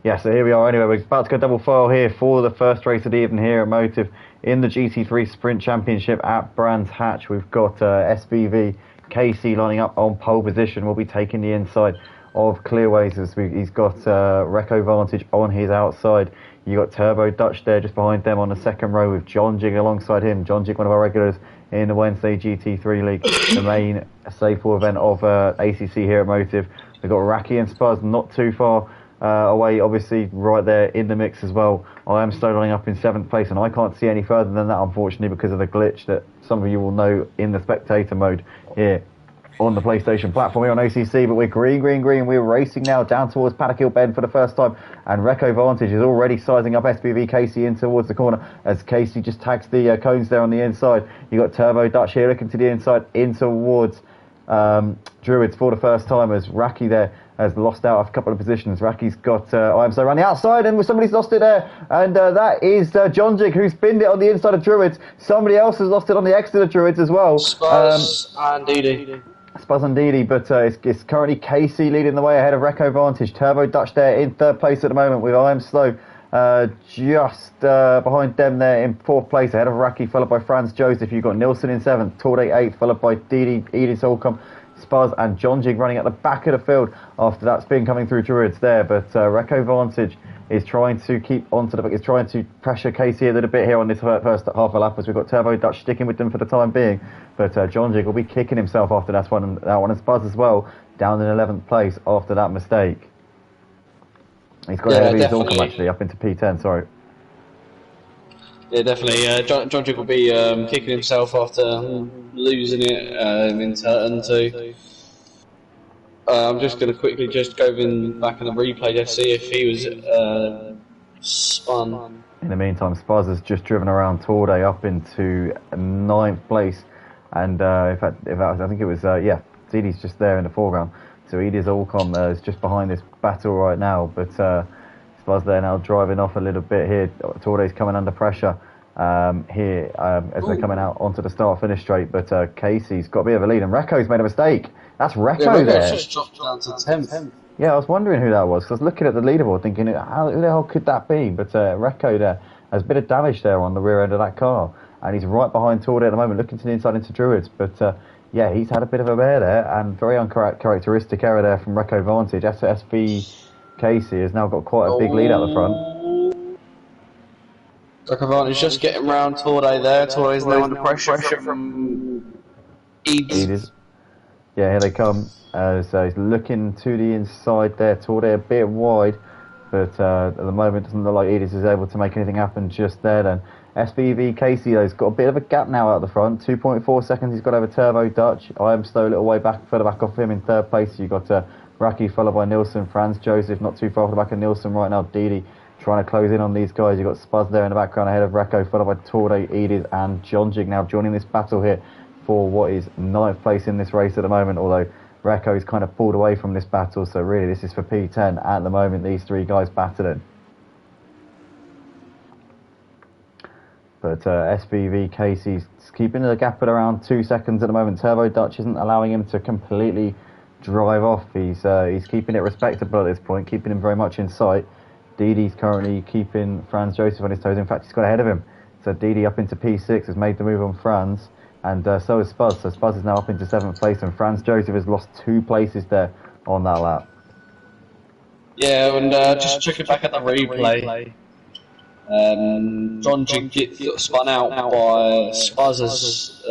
Yeah, so here we are anyway. We're about to go double file here for the first race of the evening here at Motive in the GT3 Sprint Championship at Brands Hatch. We've got SBV Casey lining up on pole position. We'll be taking the inside of Clearways as he's got Reco Vantage on his outside. You got Turbo Dutch there just behind them on the second row with John Jig alongside him. John Jig, one of our regulars in the Wednesday GT3 League, the main staple event of ACC here at Motive. We've got Raki and Spuzz not too far away, obviously right there in the mix as well. I am lining up in 7th place, and I can't see any further than that, unfortunately, because of the glitch that some of you will know in the spectator mode here on the PlayStation platform here on ACC. But we're green. We're racing now down towards Paddock Hill Bend for the first time, and Reco Vantage is already sizing up SBV Casey in towards the corner as Casey just tags the cones there on the inside. You got Turbo Dutch here looking to the inside in towards Druids for the first time as Raki there has lost out a couple of positions. Raki's got I am so around the outside, and somebody's lost it there, and that is John Jig, who's pinned it on the inside of Druids. Somebody else has lost it on the exit of Druids as well. Spuzz and Didi. Spuzz and Didi, but it's currently Casey leading the way ahead of Reco Vantage. Turbo Dutch there in 3rd place at the moment with I Am Slow just behind them there in 4th place ahead of Raki, followed by Franz Joseph. You've got Nilsson in 7th, Torde 8th, followed by Didi, Edith Solcom, Spuzz and John Jig running at the back of the field after that spin coming through Druids there. But Reco Vantage is trying to keep onto the, is trying to pressure Casey a little bit here on this first half a lap as we've got Turbo Dutch sticking with them for the time being. But John Jig will be kicking himself after that one, and Spuzz as well down in 11th place after that mistake. He's got ahead of his Solcom actually up into P10. Sorry. Yeah, definitely. John Jig will be kicking himself after losing it in turn 2. I'm just going to quickly just go back in the replay to see if he was spun. In the meantime, Spuzz has just driven around Torde up into 9th place, and in fact, I think it was Zidi's just there in the foreground. So Edith Allcom is just behind this battle right now, but Spuzz there now driving off a little bit here. Torde's coming under pressure here as they're coming out onto the start-finish straight, but Casey's got a bit of a lead, and Reco's made a mistake. That's Reco there. Just dropped down to 10th. Yeah, I was wondering who that was, because I was looking at the leaderboard thinking, who the hell could that be? But Reco there has a bit of damage there on the rear end of that car, and he's right behind Torde at the moment, looking to the inside into Druids. But yeah, he's had a bit of a bear there, and very uncharacteristic error there from Reco Vantage. SV Casey has now got quite a big lead out the front. Reco Vantage just getting round Torde there. Torde's now under pressure from Edith. Yeah, here they come. So he's looking to the inside there. Torde a bit wide, but at the moment doesn't look like Edith is able to make anything happen just there then. SBV Casey though has got a bit of a gap now out the front. 2.4 seconds he's got over Turbo Dutch. I am slow a little way back, further back off him in 3rd place. You've got Raki followed by Nilsson, Franz Joseph not too far off the back of Nilsson right now. Didi trying to close in on these guys. You've got Spuzz there in the background ahead of Reco, followed by Torde, Edith and John Jig now joining this battle here for what is 9th place in this race at the moment, although Reco's kind of pulled away from this battle, so really this is for P10 at the moment, these 3 guys battling. But SBV Casey's keeping the gap at around 2 seconds at the moment. Turbo Dutch isn't allowing him to completely drive off. He's keeping it respectable at this point, keeping him very much in sight. Didi's currently keeping Franz Joseph on his toes. In fact, he's got ahead of him. So Didi up into P6 has made the move on Franz. And so is Spuzz. So Spuzz is now up into 7th place, and Franz Joseph has lost 2 places there on that lap. Yeah, and just checking back at the replay, John Jig got spun out by Spuzz as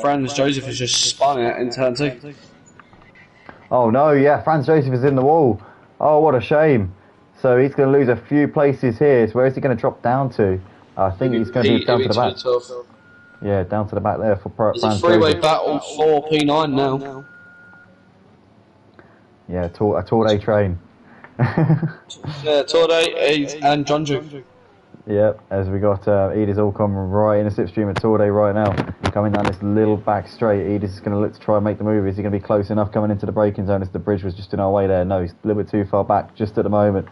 Franz Joseph has just spun it in turn 2. Oh no, yeah, Franz Joseph is in the wall. Oh, what a shame. So he's going to lose a few places here. So where is he going to drop down to? I think he's going to be down to the back. Yeah, down to the back there for Franz Joseph. It's a 3-way battle for P9 now. Yeah, a Torde train. Yeah, Torde and John Jig. Yep, as we got Edith Allcom right in the slipstream of Torde right now, coming down this little back straight. Edith is going to look to try and make the move. Is he going to be close enough coming into the braking zone as the bridge was just in our way there? No, he's a little bit too far back just at the moment.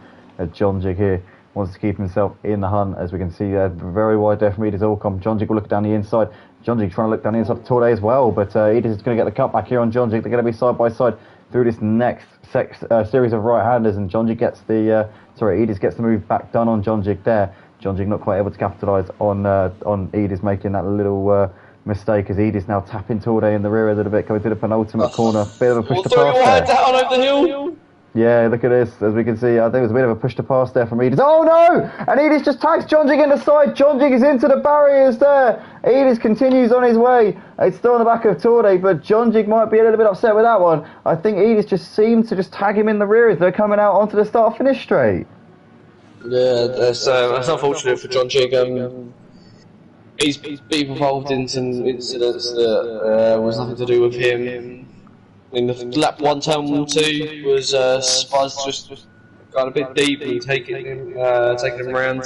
John Jig here wants to keep himself in the hunt, as we can see there. Very wide there from Edis Allcom. Jonjik will look down the inside. Jonjik trying to look down the inside for Torde as well, but Edis is going to get the cut back here on Jonjik. They're going to be side by side through this next series of right-handers, and Jonjik gets the Edis gets the move back done on Jonjik there. Jonjik not quite able to capitalise on Edis making that little mistake, as Edis now tapping Torde in the rear a little bit, coming to the penultimate corner. Bit of a push to pass there. Down over the hill. Yeah, look at this. As we can see, I think it was a bit of a push to pass there from Edis. Oh no! And Edis just tags Jonjik in the side. Jonjik is into the barriers there. Edis continues on his way. It's still on the back of Torde, but Jonjik might be a little bit upset with that one. I think Edis just seemed to just tag him in the rear as they're coming out onto the start-finish straight. Yeah, that's unfortunate for Jonjik. He's been involved in some incidents that was nothing to do with him. In the lap 1, turn 2 was Spuz just got a bit deep and taking him round,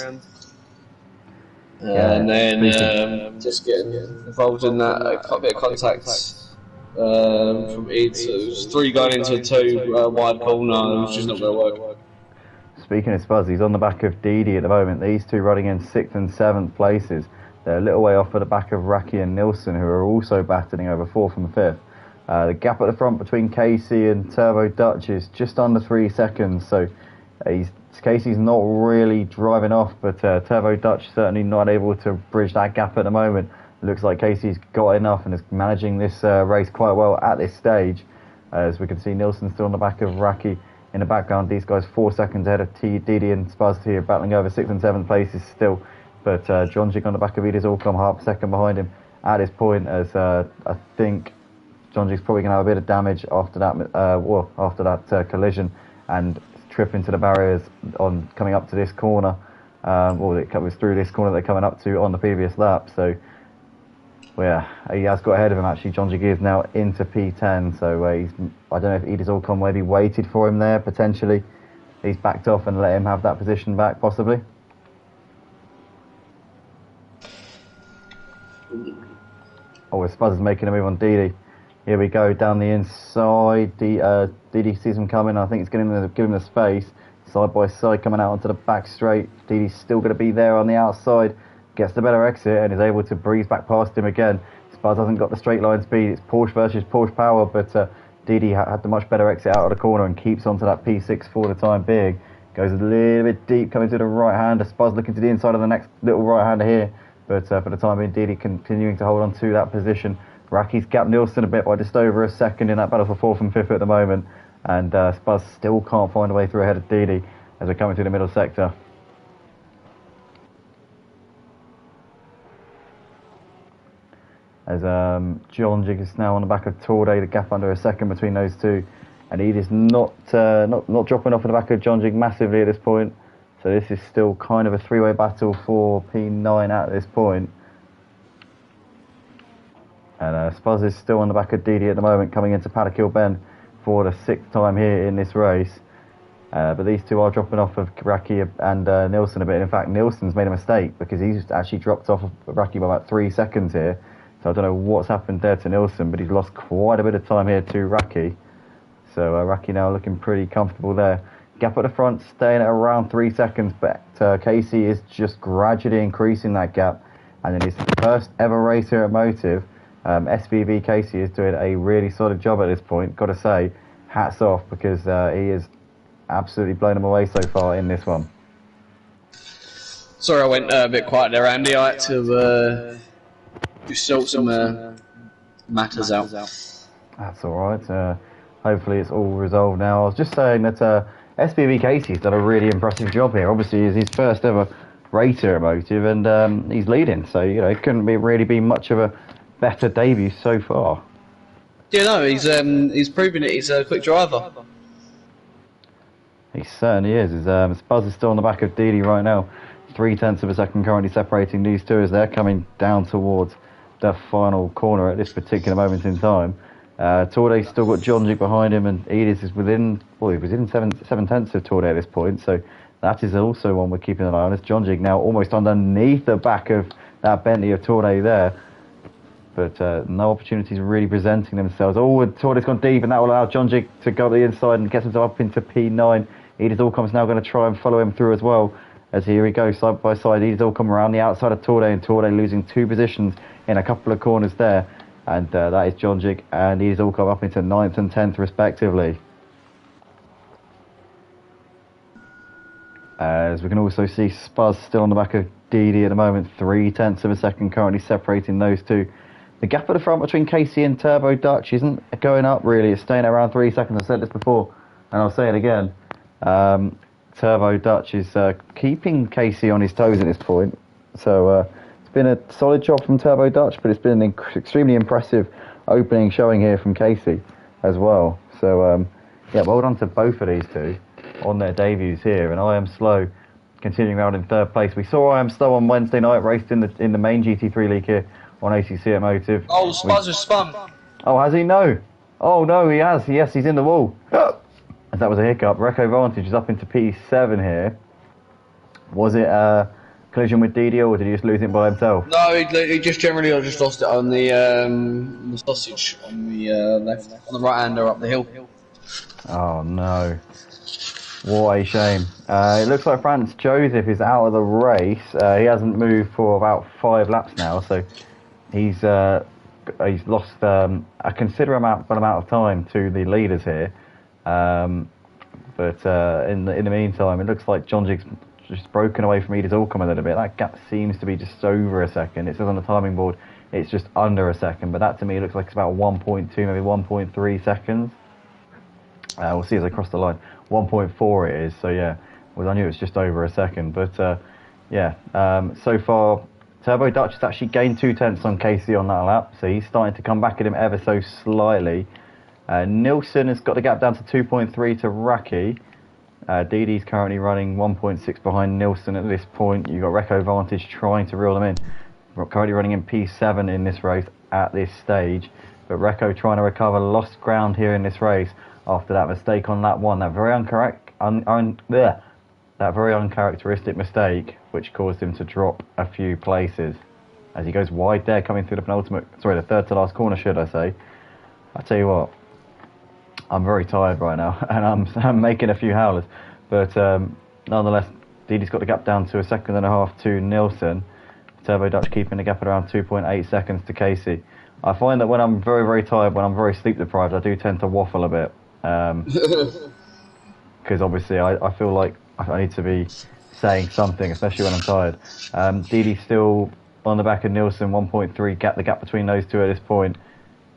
and then just getting involved in that a bit of contact from Ed. So it was 3 going into a 2 wide corner. It was just not going to work. Speaking of Spuz, he's on the back of Didi at the moment. These two running in 6th and 7th places. They're a little way off at the back of Raki and Nilsson, who are also battling over 4th and 5th. The gap at the front between Casey and Turbo Dutch is just under 3 seconds, so Casey's not really driving off, but Turbo Dutch certainly not able to bridge that gap at the moment. It looks like Casey's got enough and is managing this race quite well at this stage. As we can see, Nilsson still on the back of Raki in the background. These guys 4 seconds ahead of Didi and Spuz here, battling over 6th and 7th places still. But Jonjik on the back of Edis Allcom, half a second behind him at this point, as I think Jonjik's probably going to have a bit of damage after that collision and trip into the barriers on coming up to this corner, or it was through this corner they're coming up to on the previous lap. So, yeah, he has got ahead of him actually. Jonjik is now into P10, so I don't know if Edis Allcom maybe waited for him there, potentially. He's backed off and let him have that position back, possibly. Oh, Spuz is making a move on Didi. Here we go, down the inside. Didi sees him coming. I think it's going to give him the space. Side by side, coming out onto the back straight. Didi's still going to be there on the outside. Gets the better exit and is able to breeze back past him again. Spuz hasn't got the straight line speed. It's Porsche versus Porsche power, but Didi had the much better exit out of the corner and keeps onto that P6 for the time being. Goes a little bit deep, coming to the right-hander. Spuz looking to the inside of the next little right-hander here. But for the time being, Didi continuing to hold on to that position. Raki's gapped Nilsson a bit by just over a second in that battle for 4th and 5th at the moment. And Spuz still can't find a way through ahead of Didi as we're coming through the middle sector. As Jonjik is now on the back of Torde, the gap under a second between those two. And Edis not dropping off in the back of Jonjik massively at this point. So this is still kind of a 3-way battle for P9 at this point. And Spuz is still on the back of Didi at the moment, coming into Paddock Bend for the 6th time here in this race. But these two are dropping off of Raki and Nilsson a bit. In fact, Nilsson's made a mistake because he's actually dropped off of Raki by about 3 seconds here. So I don't know what's happened there to Nilsson, but he's lost quite a bit of time here to Raki. So Raki now looking pretty comfortable there. Gap at the front staying at around 3 seconds, but Casey is just gradually increasing that gap. And in his first ever race here at Motive, SVV Casey is doing a really solid job at this point. Got to say, hats off, because he has absolutely blown them away so far in this one. Sorry I went a bit quiet there, Andy. I had to just sort some matters out. That's alright. Hopefully it's all resolved now. I was just saying that SPV Casey's done a really impressive job here. Obviously, it's his first ever race here at Motive, and he's leading. So, you know, it couldn't really be much of a better debut so far. Yeah, no, he's proven it. He's a quick driver. He certainly is. Spuz is still on the back of Didi right now. 0.3 of a second currently separating these two as they're coming down towards the final corner at this particular moment in time. Torde's still got Jonjik behind him, and Edis is within 7/10 of Torde at this point, so that is also one we're keeping an eye on. It's Jonjik now almost underneath the back of that Bentley of Torde there, but no opportunities really presenting themselves. Oh, and Torde's gone deep, and that will allow Jonjik to go to the inside and get himself up into P9. Edis Allcom's now going to try and follow him through as well, as here we go side by side. These all come around the outside of Torde, and Torde losing 2 positions in a couple of corners there. And that is John Jig, and these all come up into 9th and 10th respectively. As we can also see Spuzz still on the back of Didi at the moment, 0.3 of a second currently separating those two. The gap at the front between Casey and Turbo Dutch isn't going up really, it's staying around 3 seconds. I've said this before, and I'll say it again. Turbo Dutch is keeping Casey on his toes at this point. So it's been a solid job from Turbo Dutch, but it's been an extremely impressive opening showing here from Casey as well. So yeah, well done to both of these two on their debuts here. And I Am Slow continuing around in 3rd place. We saw I Am Slow on Wednesday night, raced in the main GT3 league here on ACC Automotive. Oh, Spuzz has spun. Oh, has he? No. Oh no, he has. Yes, he's in the wall. That was a hiccup. Reco Vantage is up into P7 here. Was it a collision with Didi, or did he just lose it by himself? No, he just generally just lost it on the sausage on the left, on the right hander up the hill. Oh no. What a shame. It looks like Franz Joseph is out of the race. He hasn't moved for about 5 laps now, so he's lost a considerable amount of time to the leaders here. But in the meantime, it looks like John Jig's just broken away from Edith Allcom a little bit. That gap seems to be just over a second. It says on the timing board it's just under a second, but that to me looks like it's about 1.2, maybe 1.3 seconds. We'll see as I cross the line. 1.4 it is, so yeah. Well, I knew it was just over a second, but yeah. So far, Turbo Dutch has actually gained 0.2 on Casey on that lap, so he's starting to come back at him ever so slightly. Nilsson has got the gap down to 2.3 to Raki. Didi's currently running 1.6 behind Nilsson at this point. You've got Reco Vantage trying to reel them in. We're currently running in P7 in this race at this stage, but Reco trying to recover lost ground here in this race after that mistake on lap 1. That very uncharacteristic mistake, which caused him to drop a few places. As he goes wide there, coming through the third to last corner, should I say. I tell you what, I'm very tired right now, and I'm making a few howlers. But nonetheless, Didi's got the gap down to 1.5 seconds to Nilsson. Turbo Dutch keeping the gap at around 2.8 seconds to Casey. I find that when I'm very, very tired, when I'm very sleep deprived, I do tend to waffle a bit. Because obviously I feel like I need to be saying something, especially when I'm tired. Didi's still on the back of Nilsson, 1.3 the gap between those two at this point.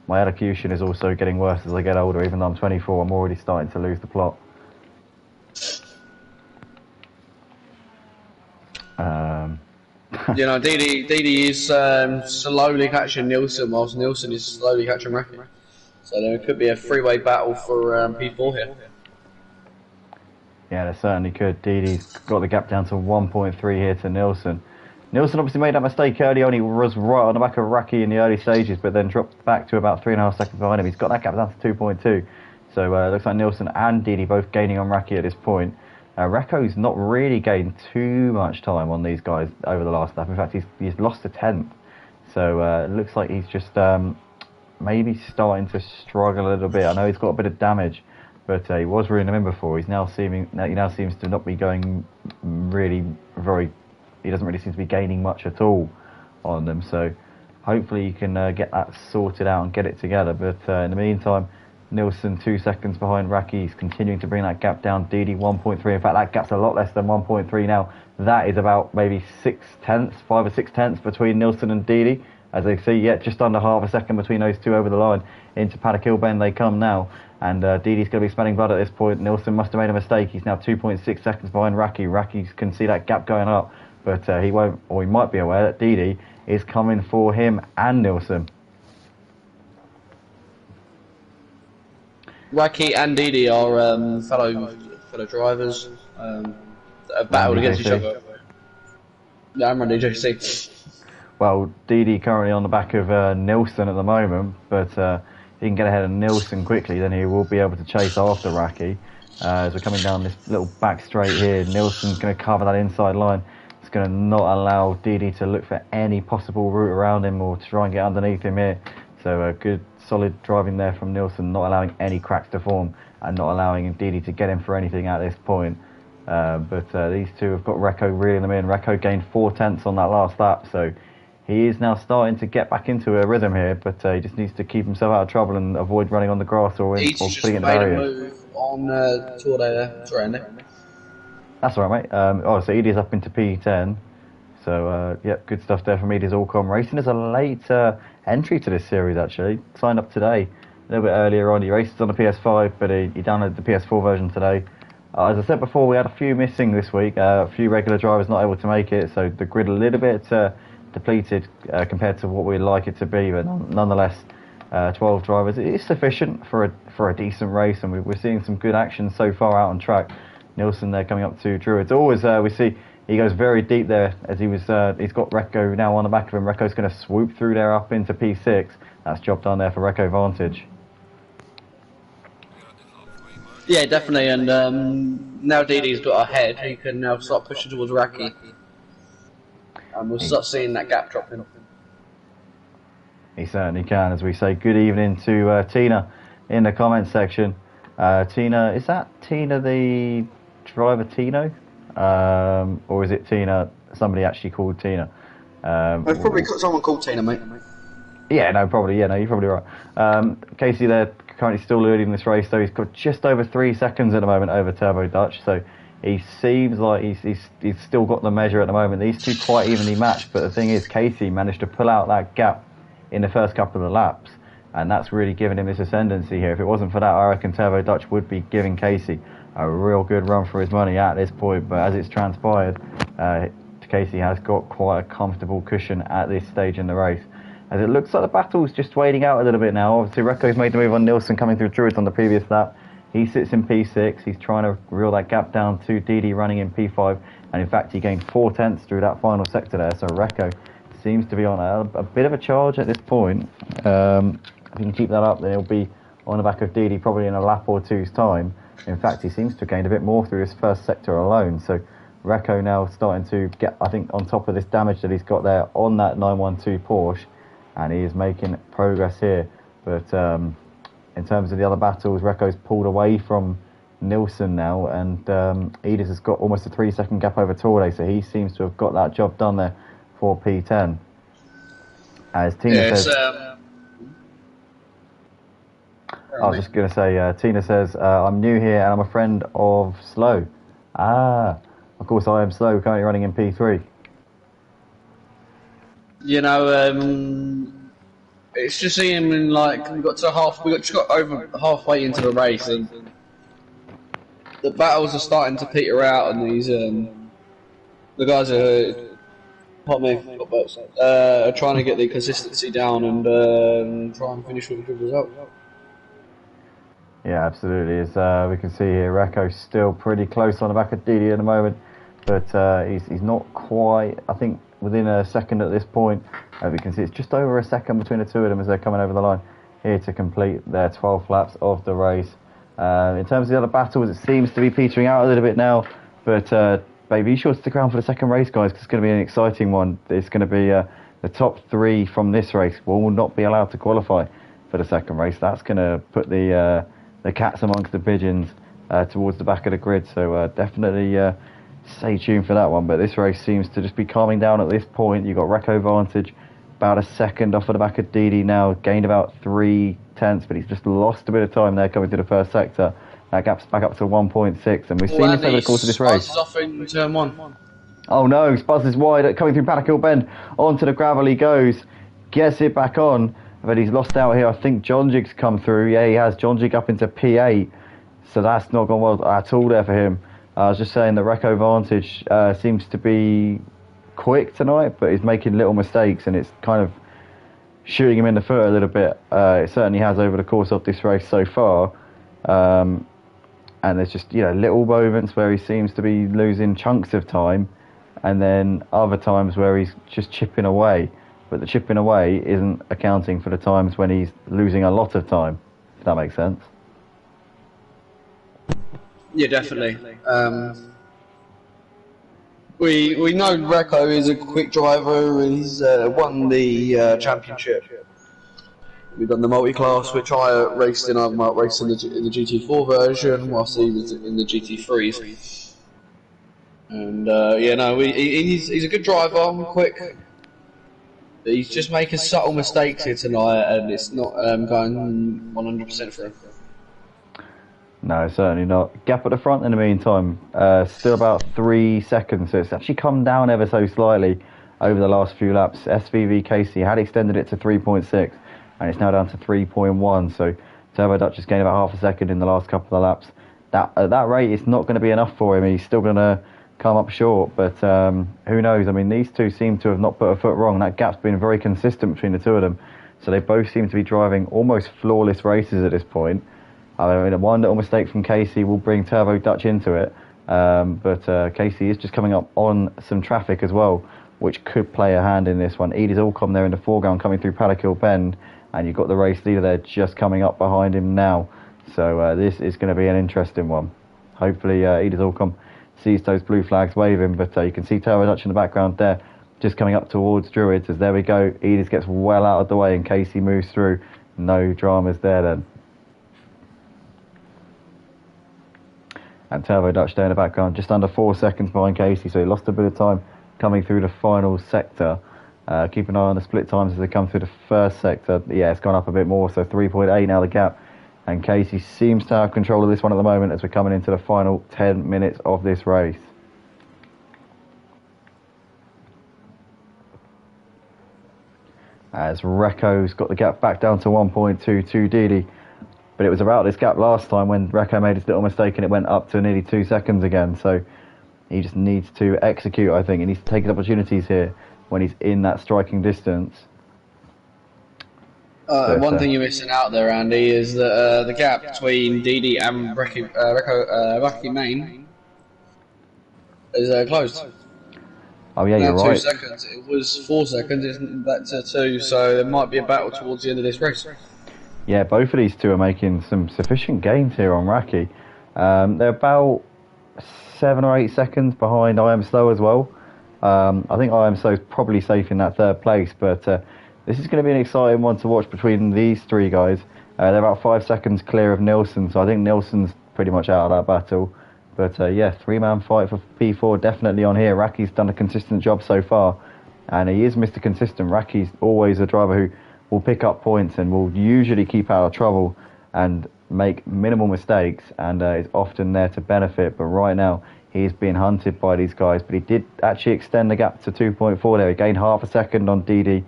My elocution is also getting worse as I get older. Even though I'm 24, I'm already starting to lose the plot. You know, Didi is slowly catching Nilsson, whilst Nilsson is slowly catching Raki. So there could be a 3-way battle for P4 here. Yeah, there certainly could. Didi's got the gap down to 1.3 here to Nilsson. Nilsson obviously made that mistake early on. He was right on the back of Raki in the early stages, but then dropped back to about 3.5 seconds behind him. He's got that gap down to 2.2. So it looks like Nilsson and Didi both gaining on Raki at this point. Reco's not really gained too much time on these guys over the last lap. In fact, he's lost a 10th. So it looks like he's just maybe starting to struggle a little bit. I know he's got a bit of damage, but he was reeling them in before. He now seems to not be going really very. He doesn't really seem to be gaining much at all on them. So hopefully you can get that sorted out and get it together. But in the meantime, Nilsson 2 seconds behind Raki. He's continuing to bring that gap down. Didi 1.3. In fact, that gap's a lot less than 1.3 now. That is about maybe 5 or 6 tenths between Nilsson and Didi. As they see, just under half a second between those two over the line. Into Paddock Hill Bend they come now. And Didi's going to be smelling blood at this point. Nilsson must have made a mistake. He's now 2.6 seconds behind Raki. Raki can see that gap going up. But he won't, or he might be aware that Didi is coming for him and Nilsson. Raki and Didi are fellow drivers that have battled against each other. Yeah, I'm on DJC. Well, Didi currently on the back of Nilsson at the moment, but he can get ahead of Nilsson quickly, then he will be able to chase after Raki. As we're coming down this little back straight here, Nilsson's going to cover that inside line. It's going to not allow Didi to look for any possible route around him or try and get underneath him here. So good solid driving there from Nilsson, not allowing any cracks to form and not allowing Didi to get him for anything at this point. But these two have got Recco reeling them in. Recco gained 4/10 on that last lap, so he is now starting to get back into a rhythm here, but he just needs to keep himself out of trouble and avoid running on the grass or putting it in the barrier. Move on Tour there. Sorry, Andy. That's all right, mate. So Edie's up into P10. So, yep, good stuff there from Edie's Allcom Racing. Is a late entry to this series, actually. Signed up today, a little bit earlier on. He races on the PS5, but he downloaded the PS4 version today. As I said before, we had a few missing this week. A few regular drivers not able to make it, so the grid a little bit depleted compared to what we'd like it to be, but nonetheless, 12 drivers is sufficient for a decent race, and we're seeing some good action so far out on track. Nielsen there coming up to Druids. Always we see he goes very deep there as he's got Recco now on the back of him. Recco's going to swoop through there up into P6. That's job done there for Recco Vantage. Yeah, definitely, and now Didi's got ahead, he can now start pushing towards Raki. And we'll start seeing that gap dropping. He certainly can, as we say. Good evening to Tina in the comments section. Tina, is that Tina the driver Tino? Or is it Tina, somebody actually called Tina? It's probably someone called Tina, mate. Yeah, no, probably. Yeah, no, you're probably right. Casey there, currently still leading this race, so he's got just over 3 seconds at the moment over Turbo Dutch. So he seems like he's still got the measure at the moment. These two quite evenly matched, but the thing is, Casey managed to pull out that gap in the first couple of laps, and that's really given him this ascendancy here. If it wasn't for that, I reckon Turbo Dutch would be giving Casey a real good run for his money at this point. But as it's transpired, Casey has got quite a comfortable cushion at this stage in the race. As it looks like the battle's just wading out a little bit now. Obviously, Recco's made the move on Nielsen coming through Druids on the previous lap. He sits in P6. He's trying to reel that gap down to Didi running in P5. And in fact, he gained 4/10 through that final sector there. So Recco seems to be on a bit of a charge at this point. If he can keep that up, then he'll be on the back of Didi probably in a lap or two's time. In fact, he seems to have gained a bit more through his first sector alone. So Recco now starting to get, I think, on top of this damage that he's got there on that 912 Porsche. And he is making progress here. But in terms of the other battles, Recco's pulled away from Nielsen now, and Edis has got almost a 3-second gap over Torde, so he seems to have got that job done there for P10. As Tina says... I was just going to say, Tina says, I'm new here and I'm a friend of Slow. Of course I am Slow, currently running in P3. You know, it's just seeing in like we got over halfway into the race, and the battles are starting to peter out, and these the guys are trying to get the consistency down and try and finish with a good result. Yeah, absolutely. As we can see here, Recco's still pretty close on the back of Didi at the moment, but he's not quite, I think, within a second at this point. We can see it's just over a second between the two of them as they're coming over the line here to complete their 12 laps of the race. In terms of the other battles, it seems to be petering out a little bit now, but be sure to stick around for the second race, guys, because it's going to be an exciting one. It's going to be the top 3 from this race will not be allowed to qualify for the second race. That's going to put the cats amongst the pigeons towards the back of the grid, so definitely stay tuned for that one. But this race seems to just be calming down at this point. You've got Recco Vantage about a second off of the back of Didi now, gained about 3/10, but he's just lost a bit of time there coming to the first sector. That gap's back up to 1.6, and we've seen this over the course of this race. Spuzz is off in turn 1. Oh no, Spuzz is wide, coming through Paddock Hill Bend, onto the gravel he goes, gets it back on, but he's lost out here. I think John Jig's come through. Yeah, he has. John Jig up into P8, so that's not gone well at all there for him. I was just saying that Recco Vantage seems to be quick tonight, but he's making little mistakes, and it's kind of shooting him in the foot a little bit. It certainly has over the course of this race so far. And there's just, little moments where he seems to be losing chunks of time, and then other times where he's just chipping away. But the chipping away isn't accounting for the times when he's losing a lot of time, if that makes sense. Yeah, definitely. We know Recco is a quick driver. He's won the championship. We've done the multi-class, which I raced in. I raced in the GT4 version, whilst he was in the GT3s. And yeah, no, he's a good driver, quick. But he's just making subtle mistakes here tonight, and it's not going 100% for him. No, certainly not. Gap at the front in the meantime, still about 3 seconds, so it's actually come down ever so slightly over the last few laps. SVV Casey had extended it to 3.6, and it's now down to 3.1, so Turbo Dutch has gained about half a second in the last couple of laps. That at that rate, it's not going to be enough for him. He's still going to come up short, but who knows? I mean, these two seem to have not put a foot wrong. That gap's been very consistent between the two of them, so they both seem to be driving almost flawless races at this point. I mean, one little mistake from Casey will bring Turbo Dutch into it, but Casey is just coming up on some traffic as well, which could play a hand in this one. Edith Allcom there in the foreground coming through Paddock Hill Bend, and you've got the race leader there just coming up behind him now. So this is going to be an interesting one. Hopefully Edith Allcom sees those blue flags waving, but you can see Turbo Dutch in the background there, just coming up towards Druids. As there we go, Edith gets well out of the way and Casey moves through. No dramas there then. And Turbo Dutch there in the background, just under 4 seconds behind Casey, so he lost a bit of time coming through the final sector. Keep an eye on the split times as they come through the first sector. Yeah, it's gone up a bit more, so 3.8 now the gap. And Casey seems to have control of this one at the moment as we're coming into the final 10 minutes of this race. As Recco's got the gap back down to 1.22 Didi. But it was about this gap last time when Recco made his little mistake and it went up to nearly 2 seconds again. So he just needs to execute, I think. He needs to take his opportunities here when he's in that striking distance. One thing you're missing out there, Andy, is that the gap between Didi and Rocky Main is closed. Oh yeah, now you're right. 2 seconds. It was 4 seconds, isn't that to 2? So there might be a battle towards the end of this race. Yeah, both of these two are making some sufficient gains here on Raki. They're about 7 or 8 seconds behind I Am Slow as well. I think I Am Slow is probably safe in that third place, but this is going to be an exciting one to watch between these three guys. They're about 5 seconds clear of Nilsson, so I think Nilsson's pretty much out of that battle. But yeah, three-man fight for P4 definitely on here. Raki's done a consistent job so far, and he is Mr. Consistent. Raki's always a driver who will pick up points and will usually keep out of trouble and make minimal mistakes, and is often there to benefit. But right now, he is being hunted by these guys. But he did actually extend the gap to 2.4 there. He gained half a second on Didi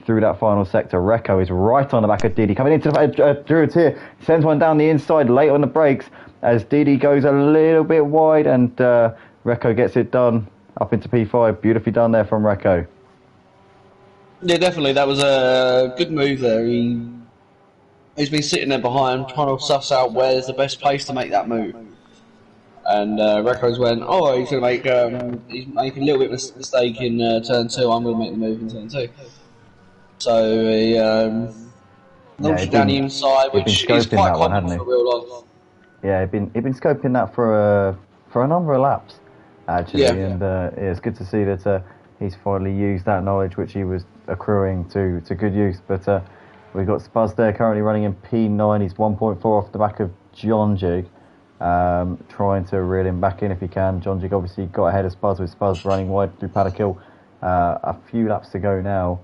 through that final sector. Recco is right on the back of Didi. Coming into the Druids here. Sends one down the inside late on the brakes as Didi goes a little bit wide, and Recco gets it done up into P5. Beautifully done there from Recco. Yeah, definitely. That was a good move there. He's been sitting there behind, trying to suss out where's the best place to make that move. And Recco's went, oh, he's going to make, he's making a little bit of a mistake in turn 2. I'm going to make the move in turn 2. So he launched down the inside, which is quite common for real life. Yeah, he'd been scoping that for a number of laps, actually, yeah. And yeah, it's good to see that he's finally used that knowledge which he was accruing to good use. But we've got Spuzz there currently running in P9. He's 1.4 off the back of John Jig, trying to reel him back in if he can. John Jig obviously got ahead of Spuzz, with Spuzz running wide through Paddock Hill. A few laps to go now,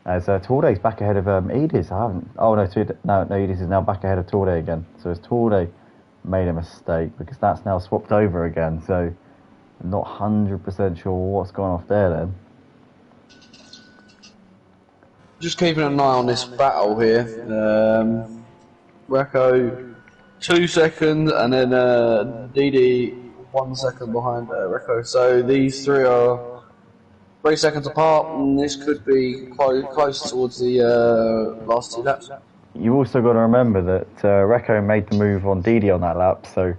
as Torde's back ahead of Edis. No, Edis is now back ahead of Torde again. So as Torde made a mistake, because that's now swapped over again, so I'm not 100% sure what's gone off there then. Just keeping an eye on this battle here. Recco 2 seconds, and then Didi 1 second behind Recco. So these three are 3 seconds apart, and this could be quite close towards the last 2 laps. You also got to remember that Recco made the move on Didi on that lap, so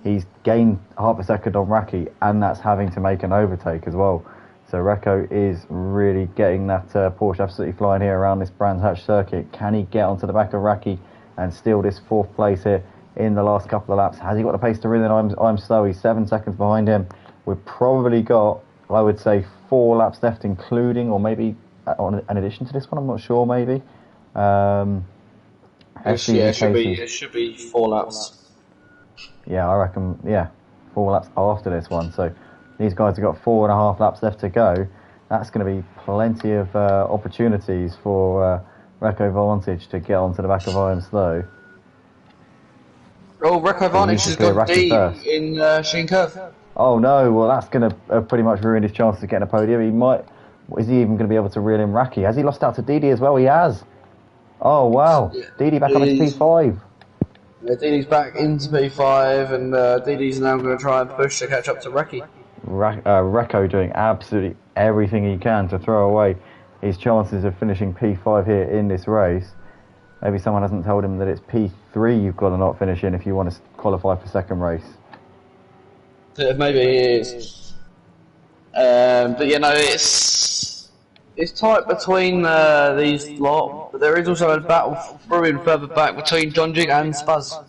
he's gained half a second on Raki, and that's having to make an overtake as well. So Recco is really getting that Porsche absolutely flying here around this Brands Hatch circuit. Can he get onto the back of Raki and steal this 4th place here in the last couple of laps? Has he got the pace to win? I'm slow. He's 7 seconds behind him. We've probably got, I would say, 4 laps left, including, or maybe in addition to this one, I'm not sure, maybe. It should be 4 laps. Yeah, I reckon, 4 laps after this one. So These guys have got 4.5 laps left to go. That's going to be plenty of opportunities for Reco Vantage to get onto the back of Iron Slow. Oh, Reco Vantage has gone deep in Sheen Curve. Oh no, well that's going to pretty much ruin his chances of getting a podium. He might. Is he even going to be able to reel in Raki? Has he lost out to Didi as well? He has. Oh wow, yeah. Didi back on his P5. Yeah, Didi's back into P5, and Didi's now going to try and push to catch up to Reki. Reco doing absolutely everything he can to throw away his chances of finishing P5 here in this race. Maybe someone hasn't told him that it's P3 you've got to not finish in if you want to qualify for second race. Maybe it is. But you know, it's tight between these lot, but there is also a battle brewing further back between John Jig and Spuzz.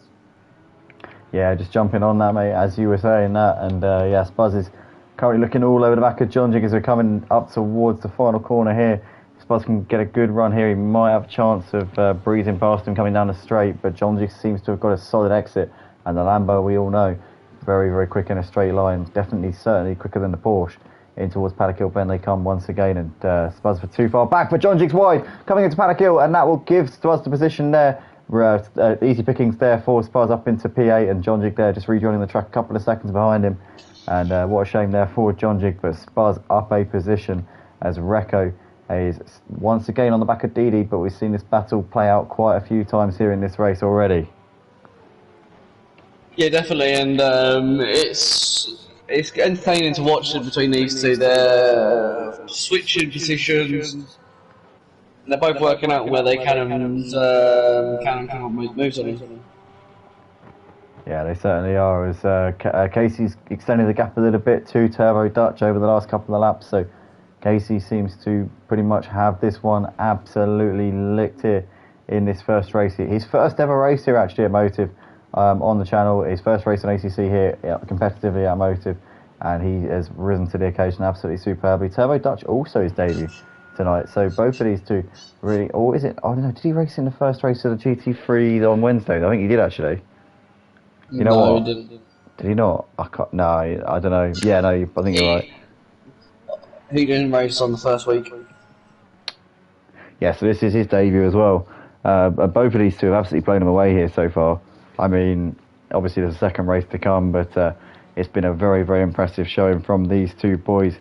Yeah, just jumping on that, mate, as you were saying that, and yeah, Spuzz is currently looking all over the back of John Jig as we're coming up towards the final corner here. If Spuzz can get a good run here, he might have a chance of breezing past him coming down the straight, but John Jig seems to have got a solid exit, and the Lambo, we all know, very, very quick in a straight line, certainly quicker than the Porsche. In towards Paddock Hill Bend they come once again, and Spuzz for too far back, but John Jig's wide, coming into Paddock Hill, and that will give Spuzz the position there. Easy pickings there for Spuzz up into P8, and John Jig there just rejoining the track a couple of seconds behind him. And what a shame there for John Jig, but Spuzz up a position as Reco is once again on the back of Didi, but we've seen this battle play out quite a few times here in this race already. Yeah, definitely, and it's entertaining to watch between these two. They're switching positions. They're both working out where they can make moves on them. Yeah, they certainly are. As Casey's extending the gap a little bit to Turbo Dutch over the last couple of laps, so Casey seems to pretty much have this one absolutely licked here in this first race. His first ever race here actually at Motive. On the channel, his first race on ACC here, competitively at Motive, and he has risen to the occasion absolutely superbly. Turbo Dutch also his debut tonight, so both of these two really. Or is it? I don't know. Did he race in the first race of the GT3 on Wednesday? I think he did actually. You know what? He didn't. Did he not? I can't. No, I don't know. Yeah, no, I think you're right. He didn't race on the first week. Yeah, so this is his debut as well. Both of these two have absolutely blown him away here so far. I mean, obviously there's a second race to come, but it's been a very, very impressive showing from these two boys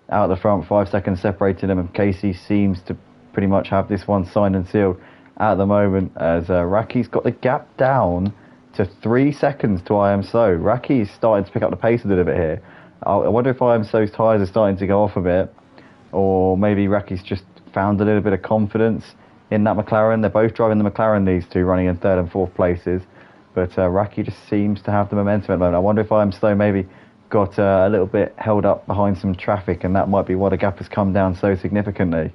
out the front. 5 seconds separating them, and Casey seems to pretty much have this one signed and sealed at the moment, as Raki's got the gap down to 3 seconds to I Am So. Raki's starting to pick up the pace a little bit here. I wonder if I Am So's tyres are starting to go off a bit, or maybe Raki's just found a little bit of confidence in that McLaren. They're both driving the McLaren, these two, running in 3rd and 4th places. But Raki just seems to have the momentum at the moment. I wonder if I Am So maybe got a little bit held up behind some traffic, and that might be why the gap has come down so significantly.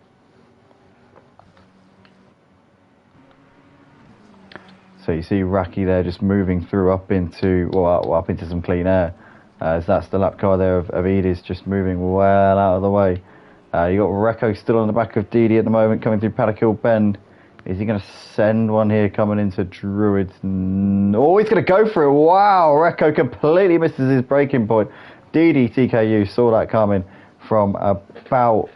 So you see Raki there just moving through up into some clean air. As that's the lap car there of Edis just moving well out of the way. You got Reco still on the back of Didi at the moment, coming through Paddock Hill Bend. Is he going to send one here coming into Druids? Oh, he's going to go for it. Wow, Reco completely misses his braking point. Didi TKU saw that coming from about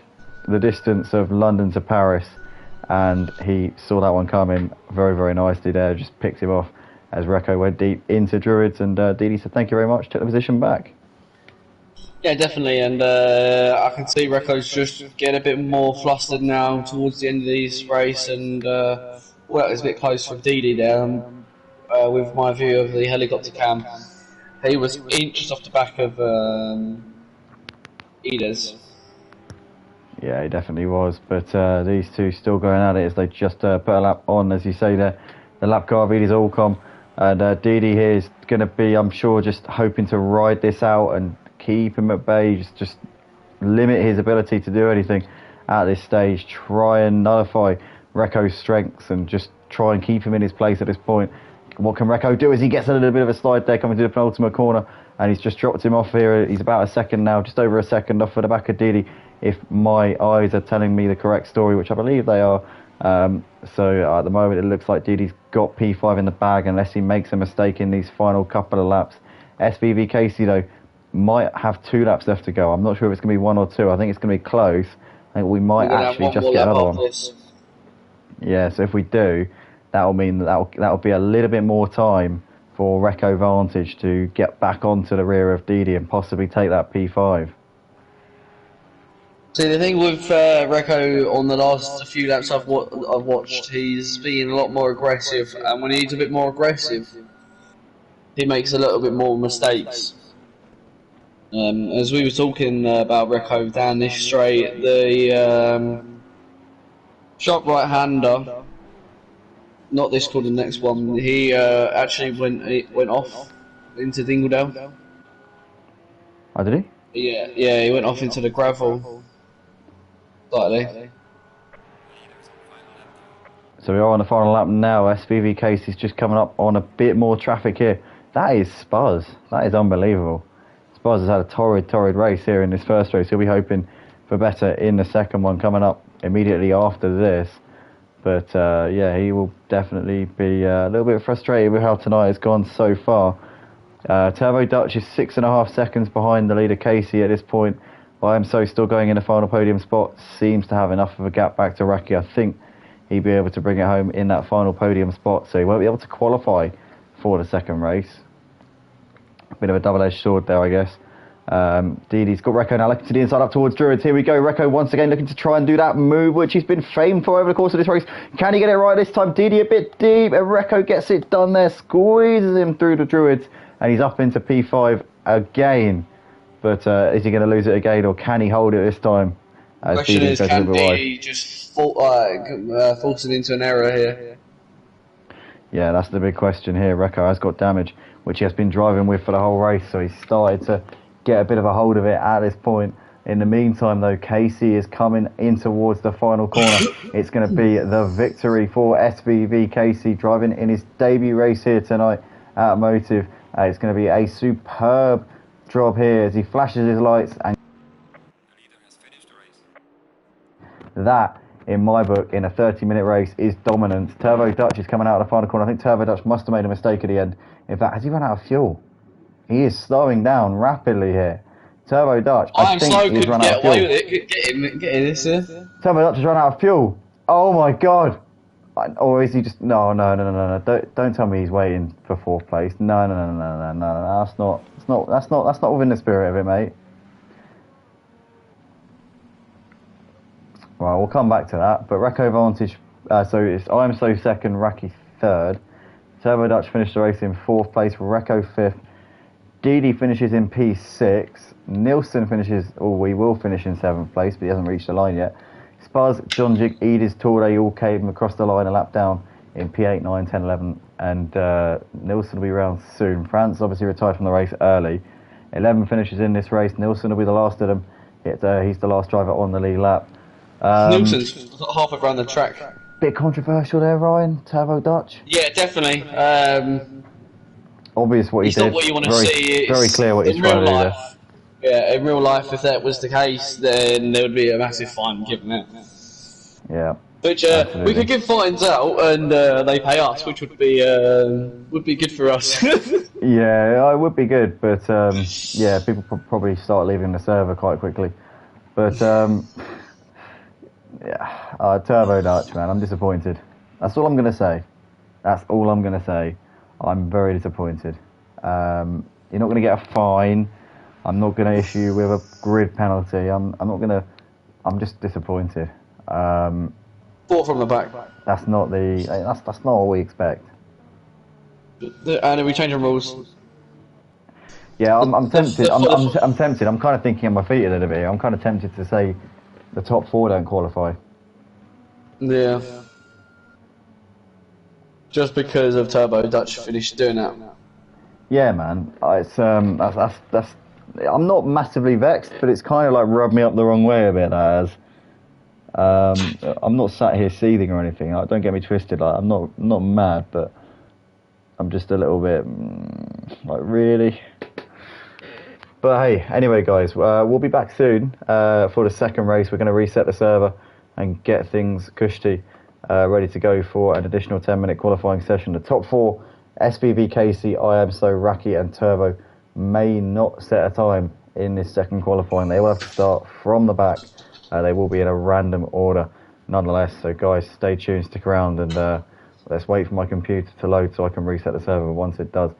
the distance of London to Paris, and he saw that one coming very, very nicely there. Just picked him off as Reco went deep into Druids, and Didi said thank you very much, took the position back. Yeah, definitely, and I can see Reco's just getting a bit more flustered now towards the end of this race, and well, it's a bit close for Didi there. With my view of the helicopter cam, he was inches off the back of Edis. Yeah, he definitely was, but these two still going at it as they just put a lap on, as you say there, the lap car of Edis Allcom, and Didi here is going to be, I'm sure, just hoping to ride this out and keep him at bay, just limit his ability to do anything at this stage, try and nullify Reco's strengths and just try and keep him in his place at this point. What can Reco do as he gets a little bit of a slide there coming to the penultimate corner, and he's just dropped him off here. He's about a second now, just over a second off for the back of Didi, if my eyes are telling me the correct story, which I believe they are. So at the moment it looks like Didi's got P5 in the bag unless he makes a mistake in these final couple of laps. SVV Casey though might have 2 laps left to go. I'm not sure if it's going to be 1 or 2. I think it's going to be close. I think we might actually just get another one. This. Yeah, so if we do, that'll mean that'll be a little bit more time for Reco Vantage to get back onto the rear of Didi and possibly take that P5. See, the thing with Reco on the last few laps I've watched, he's being a lot more aggressive, and when he's a bit more aggressive, he makes a little bit more mistakes. As we were talking about Reco down this straight, the sharp right-hander, not this called the next one, he actually went off into Dingledale. Oh, did he? Yeah, he went off into the gravel. Slightly. So we are on the final lap now. SVV Casey's just coming up on a bit more traffic here. That is Spuzz. That is unbelievable. Spuzz has had a torrid race here in this first race. He'll be hoping for better in the second one coming up immediately after this. But yeah, he will definitely be a little bit frustrated with how tonight has gone so far. Turbo Dutch is 6.5 seconds behind the leader Casey at this point. So still going in the final podium spot. Seems to have enough of a gap back to Raki. I think he'd be able to bring it home in that final podium spot. So he won't be able to qualify for the second race. Bit of a double-edged sword there, I guess. Didi's got Reco now looking to the inside up towards Druids. Here we go. Reco once again looking to try and do that move which he's been famed for over the course of this race. Can he get it right this time? Didi a bit deep, and Reco gets it done there. Squeezes him through the Druids, and he's up into P5 again. But is he going to lose it again, or can he hold it this time? The question is, can Didi just force it into an error here? Yeah, that's the big question here. Reco has got damage, which he has been driving with for the whole race, so he's started to get a bit of a hold of it at this point. In the meantime, though, Casey is coming in towards the final corner. It's going to be the victory for SVV Casey, driving in his debut race here tonight at Motive. It's going to be a superb job here as he flashes his lights, and that, in my book, in a 30-minute race, is dominance. Turbo Dutch is coming out of the final corner. I think Turbo Dutch must have made a mistake at the end. In fact, has he run out of fuel? He is slowing down rapidly here. Turbo Dutch, I think he's run out of fuel. Get in this here. Turbo Dutch has run out of fuel. Oh my god! Or is he just... No. Don't tell me he's waiting for 4th place. No. That's not within the spirit of it, mate. Right, we'll come back to that. But Reco Vantage, so it's So second, Raki third. Turbo Dutch finished the race in 4th place. Reco 5th. Didi finishes in P6. Nilsson finishes, we will finish in 7th place, but he hasn't reached the line yet. Spaz, Jonjik, Edis, Torde all came across the line a lap down in P8, 9, 10, 11, and Nilsson will be around soon. France obviously retired from the race early. 11 finishes in this race. Nilsson will be the last of them. He's the last driver on the lead lap. Nilsson's half around the track. Bit controversial there, Ryan. Turbo Dutch. Yeah, definitely. Obvious what he did. Not what you want to see. Very clear what he's trying to do there. Yeah, in real life, if that was the case, then there would be a massive fine given it. Yeah. Which we could give fines out, and they pay us, which would be good for us. Yeah, it would be good, but yeah, people probably start leaving the server quite quickly. But yeah, Turbo Dutch, man, I'm disappointed. That's all I'm gonna say. That's all I'm gonna say. I'm very disappointed. You're not gonna get a fine. I'm not gonna issue you with a grid penalty. I'm just disappointed. 4 from the back. That's not what we expect. And are we changing rules? Yeah, I'm tempted. I'm tempted. I'm kind of thinking on my feet a little bit. I'm kind of tempted to say the top 4 don't qualify. Yeah. Just because of Turbo Dutch finished doing that. Yeah, man. It's that's. I'm not massively vexed, but it's kind of like rubbed me up the wrong way a bit. That has. I'm not sat here seething or anything. Like, don't get me twisted. Like, I'm not mad, but I'm just a little bit like, really. But hey, anyway, guys, we'll be back soon for the second race. We're going to reset the server and get things cushy, ready to go for an additional 10-minute qualifying session. The top 4: SVV Casey, So, Raki, and Turbo may not set a time in this second qualifying. They will have to start from the back. They will be in a random order nonetheless. So guys, stay tuned, stick around, and let's wait for my computer to load so I can reset the server. Once it does,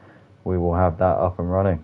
we will have that up and running.